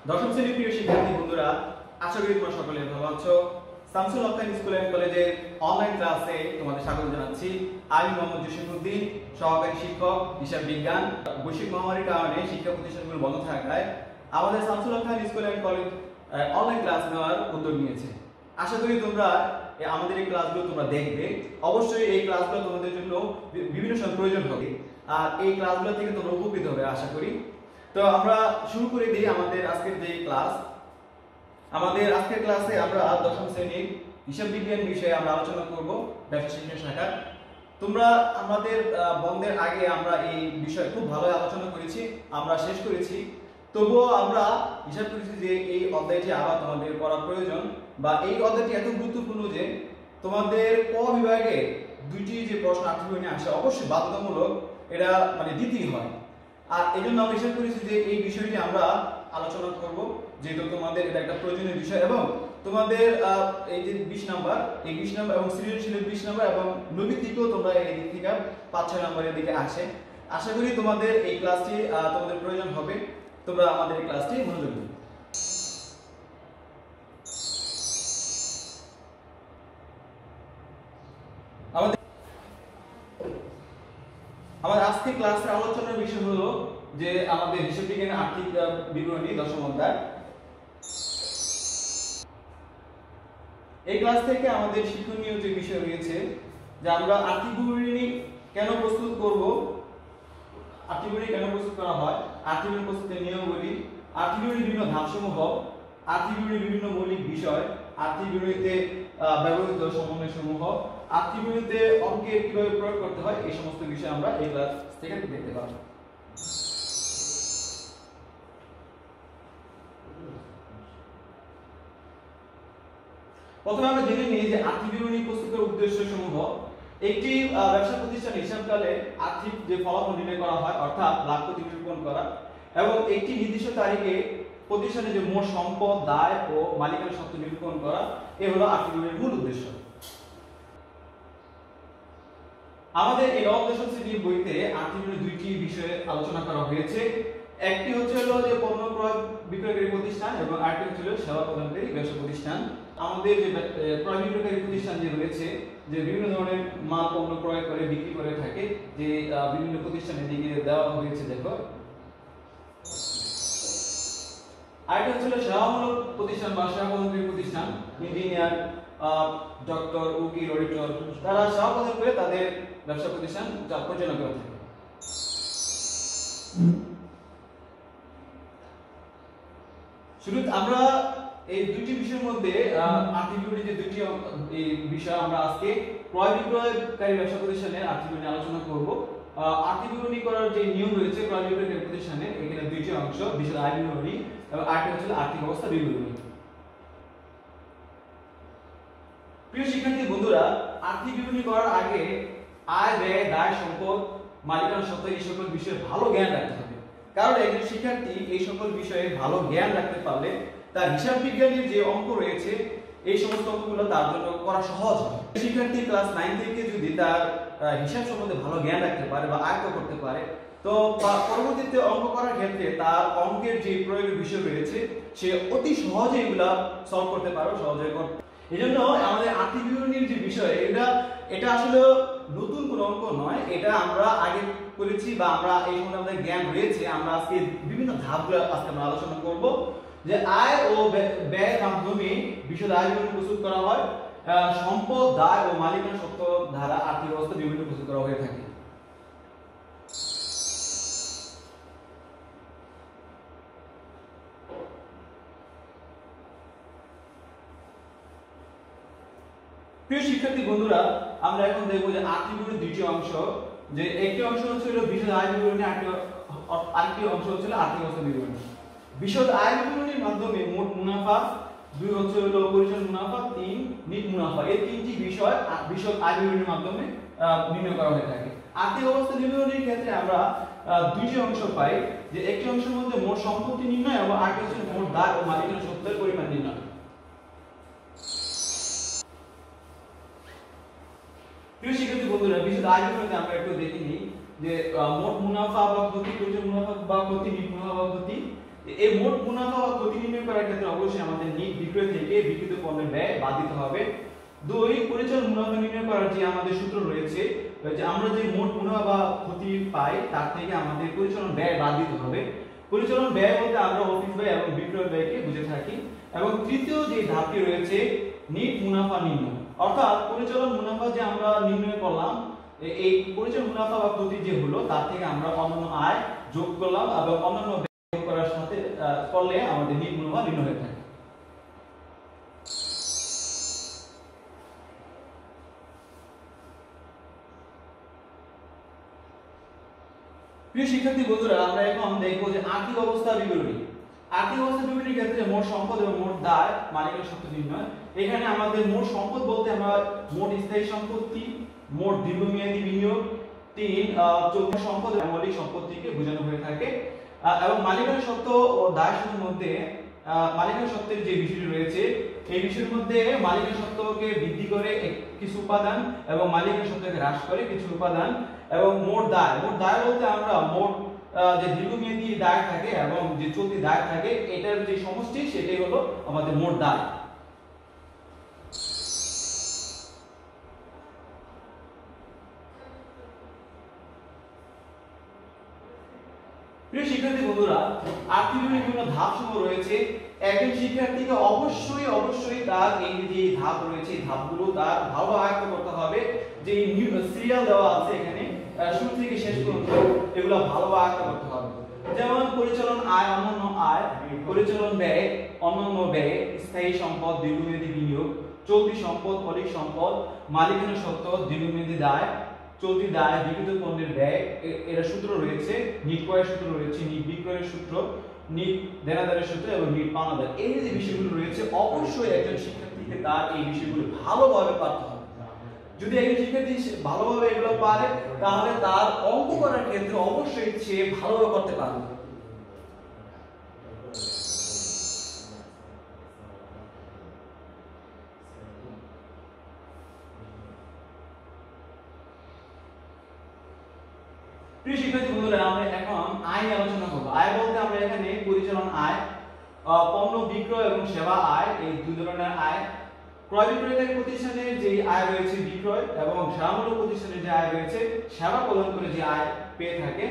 দশম শ্রেণীর প্রিয় শিক্ষার্থী বন্ধুরা, আশা করি তোমরা সকলে ভালো আছো। শামসুল হক স্কুল এন্ড কলেজের অনলাইন ক্লাসে তোমাদের স্বাগত জানাচ্ছি। আমি মোহাম্মদ জসিমউদ্দিন, সহকারী শিক্ষক হিসাব বিজ্ঞান। বৈশ্বিক মহামারীর কারণে শিক্ষা প্রতিষ্ঠানগুলো বন্ধ থাকায় আমাদের Shamsul Haq school and college online class নেওয়ার উদ্যোগ নিয়েছে। আশা করি তোমরা আমাদের এই ক্লাসগুলো তোমরা দেখবে। অবশ্যই এই ক্লাসগুলো তোমাদের জন্য বিভিন্ন সময় প্রয়োজন হবে, আর এই ক্লাসগুলো থেকে তোমরা উপকৃত হবে আশা করি। তো আমরা শুরু করে দিই আমাদের আজকের যে ক্লাস। আমাদের আজকের ক্লাসে আমরা দশম শ্রেণীর হিসাব বিজ্ঞান বিষয়ে আমরা আলোচনা করব, ব্যবসা শিক্ষা শাখা। তোমরা আমাদের বন্ধের আগে আমরা এই বিষয়ে খুব ভালো আলোচনা করেছি, আমরা শেষ করেছি। তবুও আমরা হিসাব করেছি যে এই অধ্যায়টি আবার তোমাদের পড়া প্রয়োজন, বা এই অধ্যায়টি এত গুরুত্বপূর্ণ যে তোমাদের ক বিভাগে দুইটি যে প্রশ্ন আর্থিক আসে অবশ্যই বাধ্যতামূলক এটা দিতেই হয়। আর এই জন্য আমরা হিসাব করেছি যে এই বিষয়টি আমরা আলোচনা করব, যেহেতু তোমাদের এটা একটা প্রয়োজনীয় বিষয়। এবং তোমাদের এই যে 20 নাম্বার, এই 20 নাম্বার এবং সৃজনশীলের 20 নাম্বার এবং নৈতিকও তোমরা এই দিক থেকে 5-6 নাম্বারের দিকে আসে। আশা করি তোমাদের এই ক্লাসটি তোমাদের প্রয়োজন হবে। তোমরা আমাদের এই ক্লাসটি মনোযোগ দিও। আমাদের আজকে ক্লাসের আলোচনার বিষয় হলো যে আমাদের হিসাব বিজ্ঞানের আর্থিক বিবরণী দশম অধ্যায়। এই ক্লাস থেকে আমাদের শিক্ষণীয় যে বিষয় রয়েছে যে আমরা আর্থিক বিবরণী কেন প্রস্তুত করব, আর্থিক বিবরণী কেন প্রস্তুত করা হয়, আর্থিক বিবরণী প্রস্তুতের নিয়মাবলী, আর্থিক বিবরণীর বিভিন্ন ধাপসমূহ, আর্থিক বিবরণীর বিভিন্ন মৌলিক বিষয়, আর্থিক বিবরণীতে ব্যবহৃত সমন্বয় সমূহ, আর্থিক বিবরণীতে অঙ্কের কিভাবে প্রয়োগ করতে হয়, এই সমস্ত বিষয় আমরা এই ক্লাস থেকে দেখতে পাবো। প্রথমে আমরা জেনে নিই যে আর্থিক বিবরণী প্রস্তুতের উদ্দেশ্য সমূহ। একটি ব্যবসা প্রতিষ্ঠান হিসাবকালে আর্থিক যে ফলাফল নির্ণয় করা হয়, অর্থাৎ লাভ ক্ষতি নিরূপণ করা, এবং একটি নির্দিষ্ট তারিখে প্রতিষ্ঠানের যে মোট সম্পদ, দায় ও মালিকানা সত্ত্ব নিরূপণ করা, এই হলো আর্থিক বিবরণীর মূল উদ্দেশ্য। আমাদের এই নবম দশম শ্রেণীর বইতে আর্থিক বিবরণীর দুইটি বিষয়ে আলোচনা করা হয়েছে। একটি হচ্ছে যে পণ্য ক্রয় বিক্রয়কারী প্রতিষ্ঠান, এবং আরেকটি হচ্ছে সেবা প্রদানকারী ব্যবসা প্রতিষ্ঠান। আমাদের যে ক্রয় বিক্রয়কারী প্রতিষ্ঠান যে রয়েছে, যে বিভিন্ন ধরনের মাল পণ্য ক্রয় করে বিক্রি করে থাকে, যে বিভিন্ন প্রতিষ্ঠানের দিকে দেওয়া হয়েছে দেখো। আরেকটা হচ্ছে সেবামূলক প্রতিষ্ঠান বা সেবা প্রদানকারী প্রতিষ্ঠান, ইঞ্জিনিয়ার, ডক্টর, উকিল, অডিটর, তারা সেবা প্রদান করে তাদের ব্যবসা প্রতিষ্ঠান পরিচালনা করে থাকে। শুরু আমরা এই দুটি বিষয়ের মধ্যে আর্থিক বিবরণী যে দুটি এই বিষয় আমরা আজকে ক্রয় বিক্রয়কারী ব্যবসা প্রতিষ্ঠানের আর্থিক বিবরণী আলোচনা করব। আর্থিক বিবরণী করার যে নিয়ম রয়েছে ক্রয় বিক্রয়কারী প্রতিষ্ঠানে, এখানে দুইটি অংশ, বিশদ আয় বিবরণী এবং আরেকটি হচ্ছে আর্থিক অবস্থা বিবরণী। প্রিয় শিক্ষার্থী বন্ধুরা, আর্থিক বিবরণী করার আগে আয়, ব্যয়, দায়, সম্পদ, মালিকানা সত্ত্ব এই সকল বিষয়ে ভালো জ্ঞান রাখতে হবে। কারণ একজন শিক্ষার্থী এই সকল বিষয়ে ভালো জ্ঞান রাখতে পারলে তার হিসাব বিজ্ঞানের যে অঙ্ক রয়েছে, এই সমস্ত অঙ্কগুলো তার জন্য করা সহজ হয়। শিক্ষার্থী ক্লাস 9 থেকে যদি তার হিসাব সম্বন্ধে ভালো জ্ঞান রাখতে পারে বা আয়ত্ত করতে পারে, তো পরবর্তীতে অঙ্ক করার ক্ষেত্রে তার অঙ্কের যে প্রয়োগের বিষয় রয়েছে, সে অতি সহজে এগুলা সলভ করতে পারবে, সহজে করতে। এজন্য আমাদের আর্থিক বিবরণীর যে বিষয়, এটা আসলে নতুন কোনো অঙ্ক নয়, এটা আমরা আগে করেছি বা আমরা এই সম্বন্ধে আমাদের জ্ঞান রয়েছে। আমরা আজকে বিভিন্ন ধাপগুলো আজকে আমরা আলোচনা করব, যে আয় ও ব্যয়ের মাধ্যমে বিশদ আয় বিবরণী প্রস্তুত করা হয়, সম্পদ, দায় ও মালিকানা সত্ত্ব ধারা আর্থিক অবস্থা বিবরণী প্রস্তুত করা হয়ে থাকে। প্রিয় শিক্ষার্থী বন্ধুরা, আমরা এখন দেখব যে আর্থিক বিবরণীর দুইটি অংশ, যে একটি অংশ হচ্ছে বিশদ আয় বিবরণী, আরেকটি অংশ হচ্ছে আর্থিক অবস্থা বিবরণী। বিশদ আয় বিবরণীর মাধ্যমে মোট মুনাফা, 2 হচ্ছে পরিচালন মুনাফা, 3 নিট মুনাফা, এই তিনটি বিষয় বিশদ আয় বিবরণীর মাধ্যমে নির্ণয় করা হয়ে থাকে। আর্থিক অবস্থা বিবরণীর ক্ষেত্রে আমরা দুইটি অংশ পাই, যে একটি অংশের মধ্যে মোট সম্পত্তি নির্ণয় এবং আরেকটি হচ্ছে মোট দায় ও মালিকানা সত্ত্বের পরিমাণ নির্ণয়। প্রিয় শিক্ষার্থী বন্ধুরা, বিশদ আয় বিবরণীতে আমরা একটু দেখে নিই যে মোট মুনাফা বা ক্ষতি, পরিচালন মুনাফা বা ক্ষতি, নিট মুনাফা বা ক্ষতি, এই মোট মুনাফা বা ক্ষতি নির্ণয় করার ক্ষেত্রে অবশ্যই আমাদের নিট বিক্রয় থেকে বিক্রিত পণ্যের ব্যয় বাদ দিতে হবে। দুই, পরিচালন মুনাফা নির্ণয় করার যে আমাদের সূত্র রয়েছে, যে আমরা যে মোট মুনাফা বা ক্ষতি পাই তার থেকে আমাদের পরিচালন ব্যয় বাদ দিতে হবে। পরিচালন ব্যয় বলতে আমরা অফিস ব্যয় এবং বিক্রয় ব্যয়কে বুঝে থাকি। এবং তৃতীয় যে ধাপটি রয়েছে নিট মুনাফা নির্ণয়, অর্থাৎ পরিচালন মুনাফা যে আমরা নির্ণয় করলাম, এই পরিচালন মুনাফা বা ক্ষতি যে হলো তার থেকে আমরা অন্যান্য আয় যোগ করলাম এবং অন্যান্য ব্যয় যোগ করার সাথে করলে আমাদের নিট মুনাফা নির্ণয় হয়ে থাকে। প্রিয় শিক্ষার্থী বন্ধুরা, আমরা এখন দেখব যে আর্থিক অবস্থা বিবরণী। আর্থিক অবস্থা বিবরণীর ক্ষেত্রে মোট সম্পদ এবং মোট দায় মালিকের সত্ত্ব নির্ণয়। এখানে আমাদের মোট সম্পদ বলতে আমরা মোট স্থায়ী সম্পত্তি, মোট দীর্ঘমেয়াদী বিনিয়োগ, চলতি সম্পদ এবং মৌলিক সম্পত্তিকে বোঝানো হয়ে থাকে। এবং মালিকানা সত্ত্ব ও দায় সত্ত্বের মধ্যে মালিকানা সত্ত্বের যে বিষয়টি রয়েছে, এই বিষয়ের মধ্যে মালিকানা সত্ত্বকে বৃদ্ধি করে কিছু উপাদান এবং মালিকানা সত্ত্বকে হ্রাস করে কিছু উপাদান। এবং মোট দায় বলতে আমরা মোট যে দীর্ঘমেয়াদী দায় থাকে এবং যে চলতি দায় থাকে এটার যে সমষ্টি সেটাই হলো আমাদের মোট দায়। প্রিয় শিক্ষার্থী বন্ধুরা, আর্থিক বিবরণীর বিভিন্ন ধাপ সমূহ রয়েছে। একজন শিক্ষার্থীকে অবশ্যই তার এই যে ধাপ রয়েছে এই ধাপগুলো তার ভালো আয়ত্ত করতে হবে। যে সিরিয়াল দেওয়া আছে এখানে শুরু থেকে শেষ পর্যন্ত এগুলো ভালো আয়ত্ত করতে হবে। যেমন পরিচালন আয়, অন্যান্য আয়, পরিচালন ব্যয়, অন্যান্য ব্যয়, স্থায়ী সম্পদ, দীর্ঘমেয়াদী বিনিয়োগ, চলতি সম্পদ, মৌলিক সম্পদ, মালিকানা সত্ত্ব, দীর্ঘমেয়াদী দায়, চলতি দায়, বিক্রিত পণ্যের ব্যয়, এর সূত্র রয়েছে, নিট ক্রয়ের সূত্র রয়েছে, নিট বিক্রয়ের সূত্র, নিট দেনাদারের সূত্র এবং নিট পাওনাদার। এই যে বিষয়গুলো রয়েছে অবশ্যই একজন শিক্ষার্থীকে তার এই বিষয়গুলো ভালোভাবে পড়তে হবে। যদি একজন শিক্ষার্থী ভালোভাবে এগুলো পারে তাহলে তার অঙ্ক করার ক্ষেত্রে অবশ্যই সে ভালোভাবে করতে পারবে। প্রিয় শিক্ষার্থী বন্ধুরা, আমরা এখন আয় নিয়ে আলোচনা করব। আয় বলতে আমরা এখানে পরিচালন আয়, পণ্য বিক্রয় এবং সেবা আয়, এই দুই ধরনের আয়। ক্রয় বিক্রয়কারী প্রতিষ্ঠানের যে আয় রয়েছে বিক্রয়, এবং সেবামূলক প্রতিষ্ঠানের যে আয় রয়েছে সেবা প্রদান করে যে আয় পেয়ে থাকে,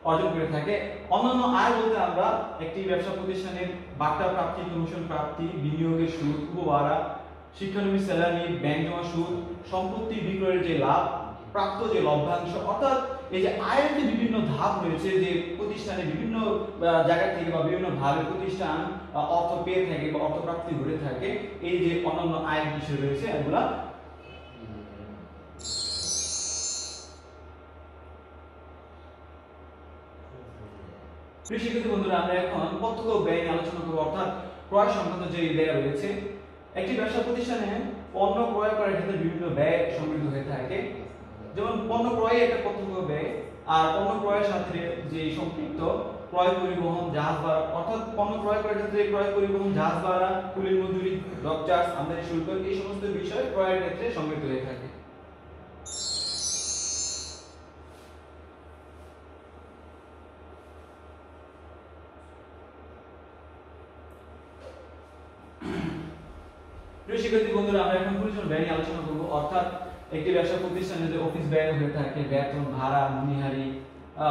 অর্জন করে থাকে। অন্যান্য আয় বলতে আমরা একটি ব্যবসা প্রতিষ্ঠানের বাটা প্রাপ্তি, কমিশন প্রাপ্তি, বিনিয়োগের সুদ, উপভাড়া, শিক্ষানবিশ স্যালারি, ব্যাংক জমা সুদ, সম্পত্তি বিক্রয়ের যে লাভ, প্রাপ্ত যে লভ্যাংশ, অর্থাৎ এই যে আয়ের যে বিভিন্ন ধাপ রয়েছে, যে প্রতিষ্ঠানে বিভিন্ন জায়গা থেকে বা বিভিন্ন ভাবে প্রতিষ্ঠান অর্থ পেয়ে থাকে বা অর্থ প্রাপ্তি ঘটে থাকে, এই যে অন্যান্য আয়ের বিষয় রয়েছে এগুলা। প্রিয় শিক্ষার্থী বন্ধুরা, আমরা এখন প্রত্যক্ষ ব্যয় নিয়ে আলোচনা করব, অর্থাৎ ক্রয় সংক্রান্ত যে ব্যয় রয়েছে। একটি ব্যবসা প্রতিষ্ঠানে পণ্য ক্রয় করার ক্ষেত্রে বিভিন্ন ব্যয় সম্মিলিত হয়ে থাকে। যেমন পণ্য ক্রয় একটা প্রত্যক্ষ ব্যয়, আর পণ্য ক্রয়ের সাথে যে সম্পৃক্ত ক্রয় পরিবহন, জাহাজ ভাড়া, অর্থাৎ পণ্য ক্রয় করার ক্ষেত্রে ক্রয় পরিবহন, জাহাজ ভাড়া, কুলির মজুরি, ডক চার্জ, আমদানি শুল্ক, এই সমস্ত বিষয় ক্রয়ের ক্ষেত্রে সম্মিলিত হয়ে থাকে। প্রিয় শিক্ষার্থী বন্ধুরা, আমরা এখন পরিচালন ব্যয় নিয়ে আলোচনা করব, অর্থাৎ একটি ব্যবসা প্রতিষ্ঠানে যে অফিস ব্যয় হয়ে থাকে, বেতন, ভাড়া, মনিহারি,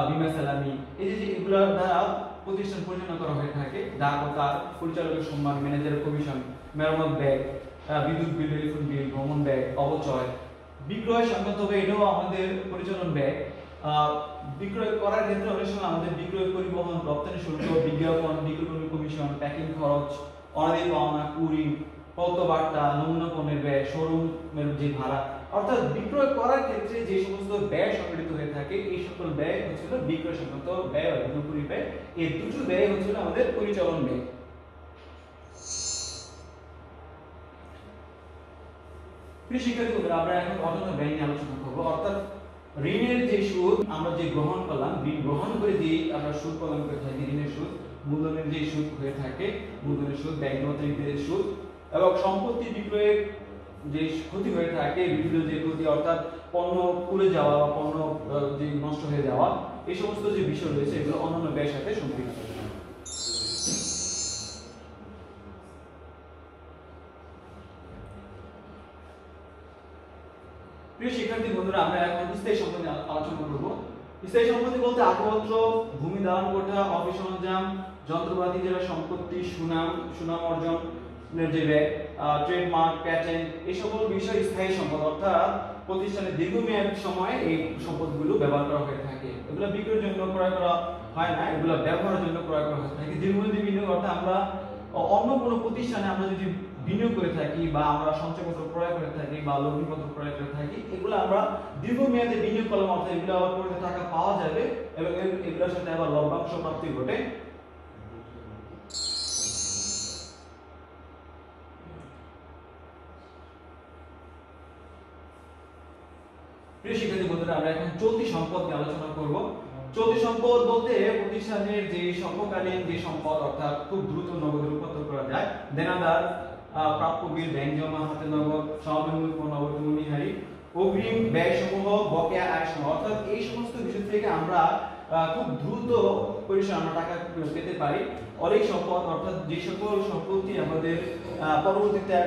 বিমা সালামি, এই যে এগুলোর দ্বারা প্রতিষ্ঠান পরিচালনা করা হয়ে থাকে। দারোগা, পরিচালকের সম্মান, ম্যানেজারের কমিশন, মেরামত ব্যয়, বিদ্যুৎ বিল, টেলিফোন বিল, ভ্রমণ ব্যয়, অবচয়, বিক্রয় সংক্রান্ত ব্যয়, এটাও আমাদের পরিচালন ব্যয়। বিক্রয় করার ক্ষেত্রে অনেক সময় আমাদের বিক্রয় পরিবহন, রপ্তানি শুল্ক, বিজ্ঞাপন, বিজ্ঞাপন কমিশন, প্যাকিং খরচ, অনাদি পাওনা, কুরিং, পত্রবার্তা, নমুনা পণ্যের ব্যয়, শোরুমের যে ভাড়া, অর্থাৎ বিক্রয় করার ক্ষেত্রে যে সমস্ত ব্যয় সংগঠিত হয়ে থাকে এই সকল ব্যয় হচ্ছিল বিক্রয় সংক্রান্ত ব্যয় বা বিক্রয় ব্যয়। এই দুটো ব্যয় হচ্ছিল আমাদের পরিচালন ব্যয়। প্রিয় শিক্ষার্থী বন্ধুরা, আমরা এখন অন্যান্য ব্যয় নিয়ে আলোচনা করব, অর্থাৎ ঋণের যে সুদ আমরা যে গ্রহণ করলাম, ঋণ গ্রহণ করে যে আমরা সুদ প্রদান করে থাকি, ঋণের সুদ, মূলধনের যে সুদ হয়ে থাকে, মূলধনের সুদ, ব্যাংক জমার সুদ, এবং সম্পত্তি বিক্রয়ের যে ক্ষতি হয়ে থাকে, বিভিন্ন যে ক্ষতি, অর্থাৎ পণ্য পুড়ে যাওয়া বা পণ্য যে নষ্ট হয়ে যাওয়া, এই সমস্ত যে বিষয় রয়েছে এগুলো অন্যান্য ব্যয়ের সাথে সম্পৃক্ত। প্রিয় শিক্ষার্থী বন্ধুরা, আমরা এখন স্থায়ী সম্পদ নিয়ে আলোচনা করব। স্থায়ী সম্পত্তি বলতে আসবাবপত্র, ভূমি দান কোঠা, অফিস সরঞ্জাম, যন্ত্রপাতি, যেটা সম্পত্তি, সুনাম অর্জনের যে ব্যয়, ট্রেডমার্ক, প্যাটেন্ট, এই সকল বিষয় স্থায়ী সম্পদ, অর্থাৎ প্রতিষ্ঠানের দীর্ঘমেয়াদী সময়ে এই সম্পদগুলো ব্যবহার করা হয়ে থাকে। এগুলো বিক্রয়ের জন্য ক্রয় করা হয় না, এগুলো ব্যবহারের জন্য ক্রয় করা হয়ে থাকে। দীর্ঘমেয়াদী বিনিয়োগ অর্থাৎ আমরা অন্য কোনো প্রতিষ্ঠানে আমরা যদি বিনিয়োগ করে থাকি বা আমরা সঞ্চয়পত্র ক্রয় করে থাকি বা লগ্নিপত্র ক্রয় করে থাকি, এগুলো আমরা দীর্ঘমেয়াদে বিনিয়োগ করলাম, অর্থাৎ এগুলো আবার পরে টাকা পাওয়া যাবে এবং এগুলোর সাথে আবার লভ্যাংশ প্রাপ্তি ঘটে। প্রিয় শিক্ষার্থী বন্ধুরা, আমরা এখন চলতি সম্পদ নিয়ে আলোচনা করব। চলতি সম্পদ বলতে প্রতিষ্ঠানের যে স্বল্পকালীন যে সম্পদ, অর্থাৎ খুব দ্রুত নগদে রূপান্তর করা যায়, দেনাদার, প্রাপ্য বিল, ব্যাংক জমা, হাতে নগদ, সমাপনী পণ্য, অবর্তমানী হারি, অগ্রিম ব্যয়সমূহ, বকেয়া আয়সমূহ, অর্থাৎ এই সমস্ত বিষয় থেকে আমরা খুব দ্রুত পরিসরে আমরা টাকা পেতে পারি। অনেক সম্পদ অর্থাৎ যে সকল সম্পত্তি আমাদের পরবর্তীতে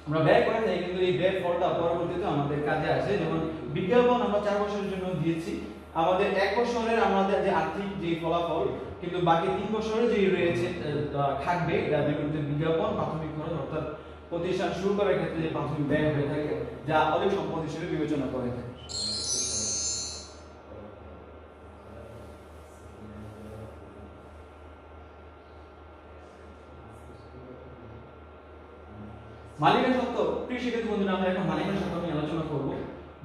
আমরা ব্যয় করে থাকি, কিন্তু এই ব্যয়ের ফলটা পরবর্তীতে আমাদের কাজে আসে। যেমন বিজ্ঞাপন আমরা 4 বছরের জন্য দিয়েছি, আমাদের 1 বছরের আমাদের যে আর্থিক যে ফলাফল, কিন্তু বাকি 3 বছরে যে রয়েছে থাকবে, এটা বিজ্ঞাপন প্রাথমিক খরচ, অর্থাৎ প্রতিষ্ঠান শুরু করার ক্ষেত্রে যে প্রাথমিক ব্যয় হয়ে থাকে, যা অনেক সম্পদ হিসেবে বিবেচনা করা হয় থাকে। মালিকানা সত্ত্ব, প্রিয় শিক্ষার্থী বন্ধুরা, আমরা এখন মালিকানা সত্ত্ব নিয়ে আলোচনা করব।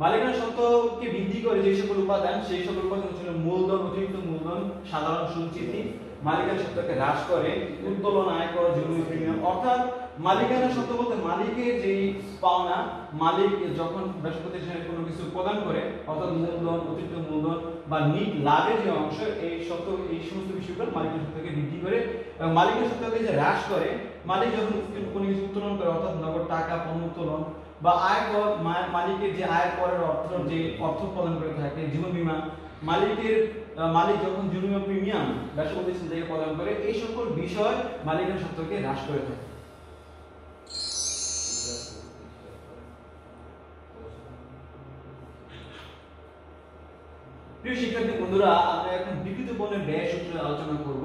মালিকানা সত্ত্বকে বৃদ্ধি করে যে সকল উপাদান, সেই সকল উপাদান হচ্ছে মূলধন, অতিরিক্ত মূলধন, সাধারণ সঞ্চিতি। মালিকানা সত্ত্বকে হ্রাস করে উত্তোলন, আয়কর, জমি প্রিমিয়াম, অর্থাৎ মালিকানা সত্ত্ব বলতে মালিকের যেই পাওনা, মালিক যখন ব্যবসা প্রতিষ্ঠানে কোনো কিছু প্রদান করে, অর্থাৎ মূলধন, অতিরিক্ত মূলধন বা নিট লাভের যে অংশ, এই সমস্ত বিষয়গুলো মালিকানা সত্ত্বকে বৃদ্ধি করে। এবং মালিকানা সত্ত্বকে যে হ্রাস করে, মালিক যখন কোনো কিছু উত্তোলন করে, অর্থাৎ নগদ টাকা, পণ্য উত্তোলন বা আয়কর, মালিকের যে আয়করের অর্থ প্রদান করে থাকে, জীবন বীমা, মালিক যখন জীবন বীমা প্রিমিয়াম ব্যবসা প্রতিষ্ঠান থেকে প্রদান করে, এই সকল বিষয় মালিকানা সত্ত্বকে হ্রাস করে থাকে। প্রিয় শিক্ষার্থী বন্ধুরা, আমরা এখন বিক্রিত পণ্যের ব্যয় সূত্র আলোচনা করব।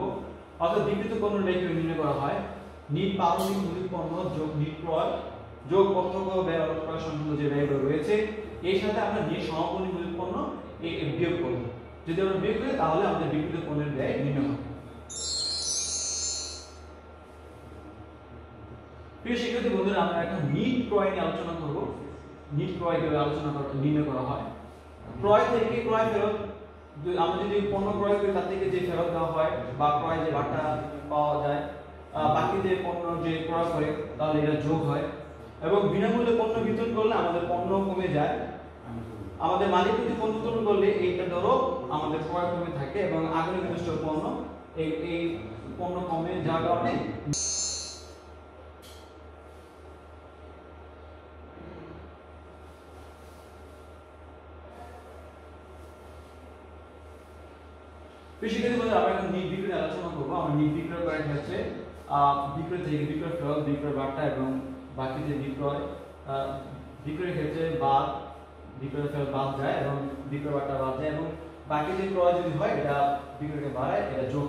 অর্থাৎ বিক্রিত পণ্যের ব্যয় কিভাবে নির্ণয় করা হয়। নিট প্রাথমিক মূল্য পণ্য যোগ নিট ক্রয় যোগ প্রত্যক্ষ ব্যয় ক্রয় সংক্রান্ত যে ব্যয়গুলো রয়েছে, এর সাথে আমরা নিট সমাপনী মূল্য পণ্য বিয়োগ করব। যদি আমরা বিয়োগ করি তাহলে আমাদের বিক্রিত পণ্যের ব্যয় নির্ণয় হবে। প্রিয় শিক্ষার্থী বন্ধুরা, আমরা এখন নিট ক্রয় নিয়ে আলোচনা করব। নিট ক্রয় কিভাবে নির্ণয় করা হয়। ক্রয় থেকে ক্রয় ফেরত, আমরা যদি পণ্য ক্রয় করি তার থেকে যে ফেরত দেওয়া হয় বা ক্রয় যে বাটা পাওয়া যায়, বাকি যে পণ্য যে ক্রয় করে তাহলে এটা যোগ হয়। এবং বিনামূল্যে পণ্য বিতরণ করলে আমাদের পণ্য কমে যায়। আমাদের মালিক যদি পণ্য বিতরণ করলে এইটা ধরো আমাদের ক্রয় কমে থাকে এবং আগে নির্দিষ্ট পণ্য এই পণ্য কমে যাওয়ার কারণে আমরা এখন নিট বিক্রয় আলোচনা করবো। আমরা নিট বিক্রয় করার ক্ষেত্রে বিক্রয় থেকে বিক্রয় ফেরত, বিক্রয় বার্তা এবং বাকি যে বিক্রয়ের ক্ষেত্রে বিক্রয় ফেরত বাদ যায় এবং বিক্রয় বার্তা বাদ যায়, এবং বাকি যে ক্রয় যদি হয় এটা বিক্রয়কে বাড়ায়, এটা যোগ।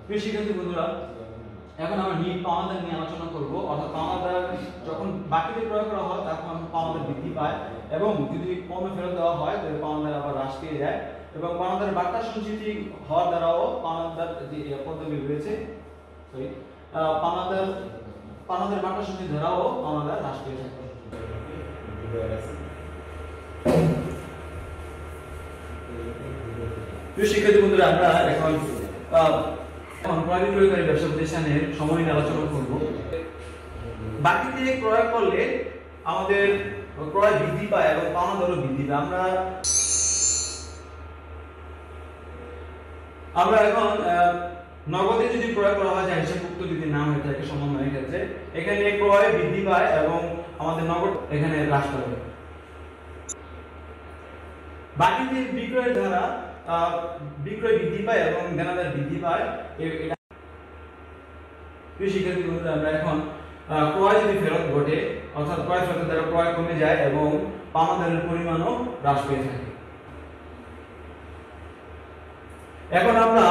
প্রিয় শিক্ষার্থী বন্ধুরা, এখন আমরা নিট পাওনাদার নিয়ে আলোচনা করব। অর্থাৎ পাওনাদার যখন বাকিতে ক্রয় করা হয় তখন পাওনাদার বৃদ্ধি পায়, এবং যদি পণ্য ফেরত দেওয়া হয় তাহলে পাওনাদার আবার হ্রাস পেয়ে যায়। এবং পাওনাদার বার্তা সঞ্চিতি হওয়ার দ্বারাও পাওনাদার যে পদ্ধতি রয়েছে, পাওনাদার বার্তা সঞ্চিতি দ্বারাও পাওনাদার হ্রাস পেয়ে থাকে। প্রিয় শিক্ষার্থী বন্ধুরা, আমরা এখন ক্রয় বিক্রয়কারী ব্যবসা প্রতিষ্ঠানের সময় নিয়ে আলোচনা করব। বাকিতে ক্রয় করলে আমাদের ক্রয় বৃদ্ধি পায় এবং পাওনাদারও বৃদ্ধি পায়। আমরা এখন নগদে যদি ক্রয় করা হয়, হিসাবভুক্ত যদি না হয়ে থাকে সমন্বয়ের ক্ষেত্রে, এখানে ক্রয় বৃদ্ধি পায় এবং আমাদের নগদ এখানে হ্রাস পাবে। বাকিতে বিক্রয়ের দ্বারা বিক্রয় বৃদ্ধি পায় এবং দেনাদার বৃদ্ধি পায়। শিক্ষার্থী বন্ধুরা, আমরা এখন ক্রয় যদি ফেরত ঘটে, অর্থাৎ ক্রয় ফেরতের দ্বারা ক্রয় কমে যায় এবং পাওনাদারের পরিমাণও হ্রাস পেয়ে থাকে। এখন আমরা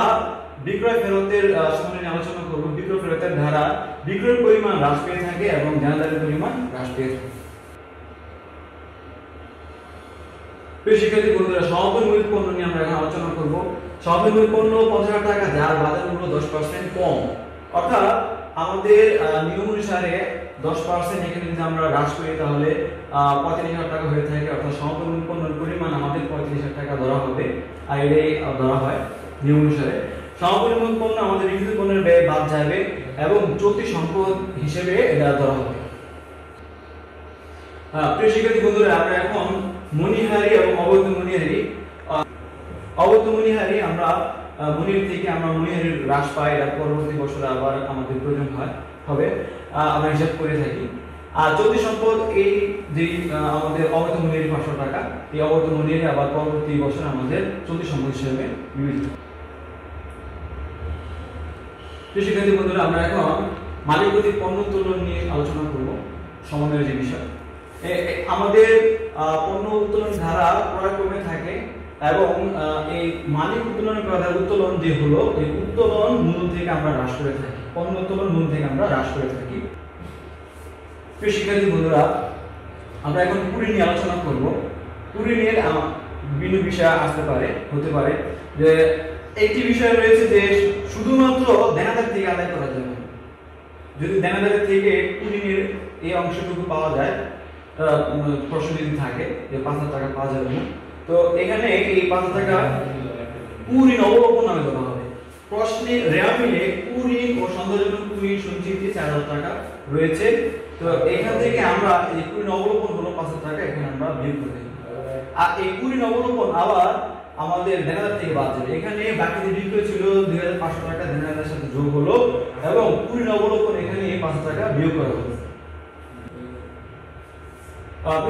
বিক্রয় ফেরতের সম্বন্ধে আলোচনা করব। বিক্রয় ফেরতের ধারা বিক্রয়ের পরিমাণ হ্রাস পেয়ে থাকে এবং দেনাদারের পরিমাণ হ্রাস পেয়ে থাকে। শিক্ষার্থী বন্ধুরা, সমাপনী মূল্য পণ্য নিয়ে আমরা এখন আলোচনা করব। সমাপনী মূল্য পণ্য 50,000 টাকা, যার বাজার মূল্য 10% কম, অর্থাৎ আমাদের নিয়ম অনুসারে 10% এখানে যদি আমরা হ্রাস করি তাহলে 35,000 টাকা হয়ে থাকে, অর্থাৎ সমাপনী মূল্য পণ্যের পরিমাণ আমাদের 35,000 টাকা ধরা হবে, আর এটাই ধরা হয় নিয়ম অনুসারে। সমাপনী মূল্য পণ্য আমাদের বিক্রিত পণ্যের ব্যয় বাদ যাবে এবং চলতি সম্পদ হিসেবে এটা ধরা হবে। প্রিয় শিক্ষার্থী বন্ধুরা, আমরা এখন মণিহারি এবং অবৈধ মণিহারি আমরা মণিহারি থেকে আমরা মণিহারির হ্রাস পাই, আর পরবর্তী বছরে আবার আমাদের প্রয়োজন হবে আমরা হিসাব করে থাকি। আর চলতি সম্পদ এই যে আমাদের অবৈধ মণিহারি 500 টাকা, এই অবৈধ মণিহারি আবার পরবর্তী বছর আমাদের চলতি সম্পদ হিসেবে বিবেচিত। শিক্ষার্থী বন্ধুরা, আমরা এখন মালিক কর্তৃক পণ্য উত্তোলন নিয়ে আলোচনা করব। সমন্বয়ের যে বিষয়, আমাদের পণ্য উত্তোলন ধারা ক্রয় কমে থাকে এবং এই মালিক উত্তোলনের উত্তোলন যে হলো, এই উত্তোলন মূল্য থেকে আমরা হ্রাস করে থাকি, পণ্য উত্তোলন মূল্য থেকে আমরা হ্রাস করে থাকি। প্রিয় শিক্ষার্থী বন্ধুরা, আমরা এখন কুড়ি নিয়ে আলোচনা করব। কুড়ি নিয়ে বিভিন্ন বিষয় হতে পারে যে একটি বিষয় রয়েছে যে শুধুমাত্র দেনাদার থেকে আদায় করা যাবে। যদি দেনাদারের থেকে কুড়ির এই অংশটুকু পাওয়া যায়, প্রশ্ন যদি থাকে যে 5,000 টাকা পাওয়া যাবে না, তো এখানে এই 5,000 টাকা কুড়ির অবলোপন নামে ধরা হবে। প্রশ্নে রেয়ামিলে কুড়ির ও সন্দেহজনক কুড়ির সঞ্চিতি 4,000 টাকা রয়েছে, তো এখান থেকে আমরা এই কুড়ির অবলোপন হলো 5,000 টাকা, এখানে আমরা বিয়োগ করে দেব। আর এই কুড়ির অবলোপন আবার আমাদের দেনাদার থেকে বাদ যাবে। এখানে বাকি যে বিক্রয় ছিল 2,500 টাকা দেনাদারের সাথে যোগ হলো এবং কুড়ির অবলোপন এখানে 5,000 টাকা বিয়োগ করা হলো।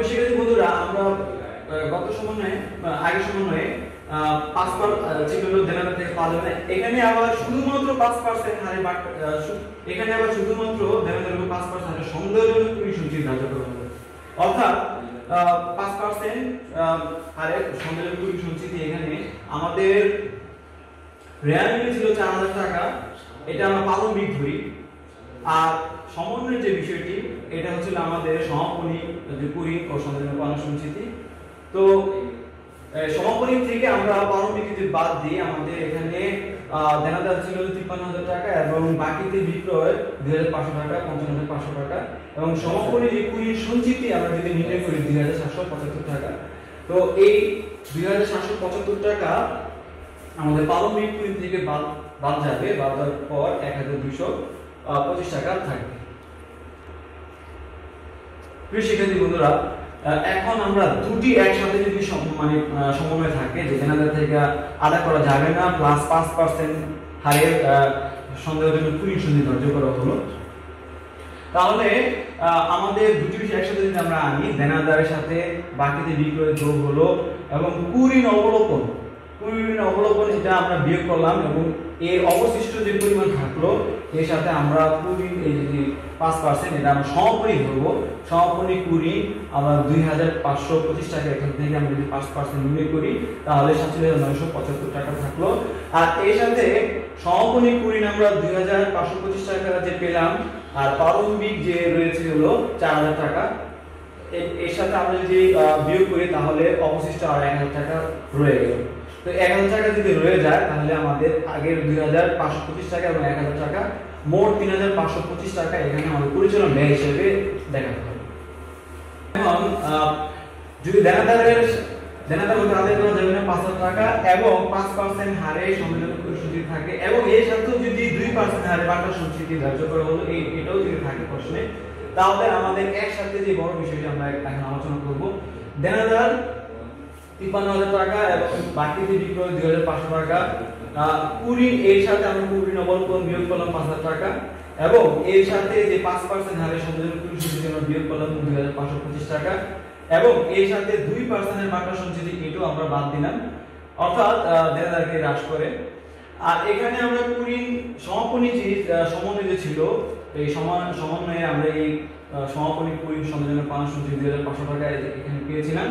শিক্ষার্থী বন্ধুরা, আমরা আগের সমন্বয়ে 5% ছিল দেনাদার থেকে পাওয়া যাবে না, এখানে আবার শুধুমাত্র 5% হারে এখানে আবার শুধুমাত্র দেনাদারের 5% হারে সন্দেহজনক কুড়ি সঞ্চিতি ধার্য করা হবে। অর্থাৎ 5% হারে সন্দেহজনক কুড়ি সঞ্চিতি এখানে আমাদের রেয়ার মিলে ছিল 4,000 টাকা, এটা আমরা প্রারম্ভিক ধরি। আর সমন্বয়ের যে বিষয়টি, এটা হচ্ছে আমাদের সমাপনী যে কুড়ি ও সন্দেহজনক পাওনা সঞ্চিতি। তো সমাপনী থেকে আমরা প্রারম্ভিক যদি বাদ দিই, আমাদের এখানে দেনাদার ছিল 53,000 টাকা এবং বাকিতে বিক্রয় 2,500 টাকা, 55,500 টাকা এবং সমাপনী যে কুড়ির সঞ্চিতি আমরা যদি নির্ণয় করি 2,775 টাকা। তো এই 2,775 টাকা আমাদের প্রারম্ভিক কুড়ি থেকে বাদ যাবে, বাদ দেওয়ার পর 1,225 টাকা থাকবে। প্রিয় শিক্ষার্থী বন্ধুরা, এখন আমরা দুটি একসাথে যদি সমন্বয় থাকে যে দেনাদার থেকে আদায় করা যাবে না প্লাস 5% হারের সন্দেহজনক কুড়ি সঞ্চিতি ধার্য করা হলো, তাহলে আমাদের দুটি বিষয় একসাথে যদি আমরা আনি, দেনাদারের সাথে বাকিতে বিক্রয় যোগ হলো এবং কুড়ির অবলোপন এটা আমরা বিয়োগ করলাম এবং এর অবশিষ্ট যে পরিমাণ থাকলো এর সাথে আমরা কুড়ির এই যে 5% এটা আমরা সমাপনী ধরবো। সমাপনী কুড়ি আমরা 2,525 টাকা, এখান থেকে আমরা যদি 5% নির্ণয় করি তাহলে 47,975 টাকা থাকলো। আর এর সাথে সমাপনী কুড়ি আমরা 2,525 টাকা যে পেলাম, আর প্রারম্ভিক যে রয়েছে হলো 4,000 টাকা, এর সাথে আমরা যদি বিয়োগ করি তাহলে অবশিষ্ট আর 1,000 টাকা রয়ে গেল। তো 1,000 টাকা যদি রয়ে যায় তাহলে আমাদের আগের 2,525 টাকা এবং 1,000 টাকা মোট 3,525 টাকা এখানে আমাদের পরিচালনা ব্যয় হিসেবে দেখাতে হবে। এখন যদি দেনাদার মধ্যে আদায় করা যাবে না 5,000 টাকা এবং 5% হারে সন্দেহজনক কুড়ি সঞ্চিতি থাকে এবং এর সাথে যদি 2% হারে বাটা সঞ্চিতি ধার্য করা হলো, এটাও যদি থাকে প্রশ্নে, তাহলে আমাদের একসাথে যে বড় বিষয়টি আমরা এখন আলোচনা করব, দেনাদার 53,000 টাকা এবং বাকিতে বিক্রয় 2,500 টাকা, কুড়ি এর সাথে আমরা কুড়ি অবলোপন বিয়োগ করলাম 5,000 টাকা এবং এর সাথে যে 5% হারে সন্দেহজনক কুড়ি সঞ্চিতি আমরা বিয়োগ করলাম 2,525 টাকা এবং এর সাথে 2% এর বাটা সঞ্চিতি এটাও আমরা বাদ দিলাম, অর্থাৎ 1,500 কে হ্রাস করে। আর এখানে আমরা কুড়ি সমাপনী যে সমন্বয় ছিল, এই সমন্বয়ে আমরা এই সমাপনী কুড়ি সমন্বয়ের পাওনা সঞ্চিতি 2,500 টাকা এখানে পেয়েছিলাম।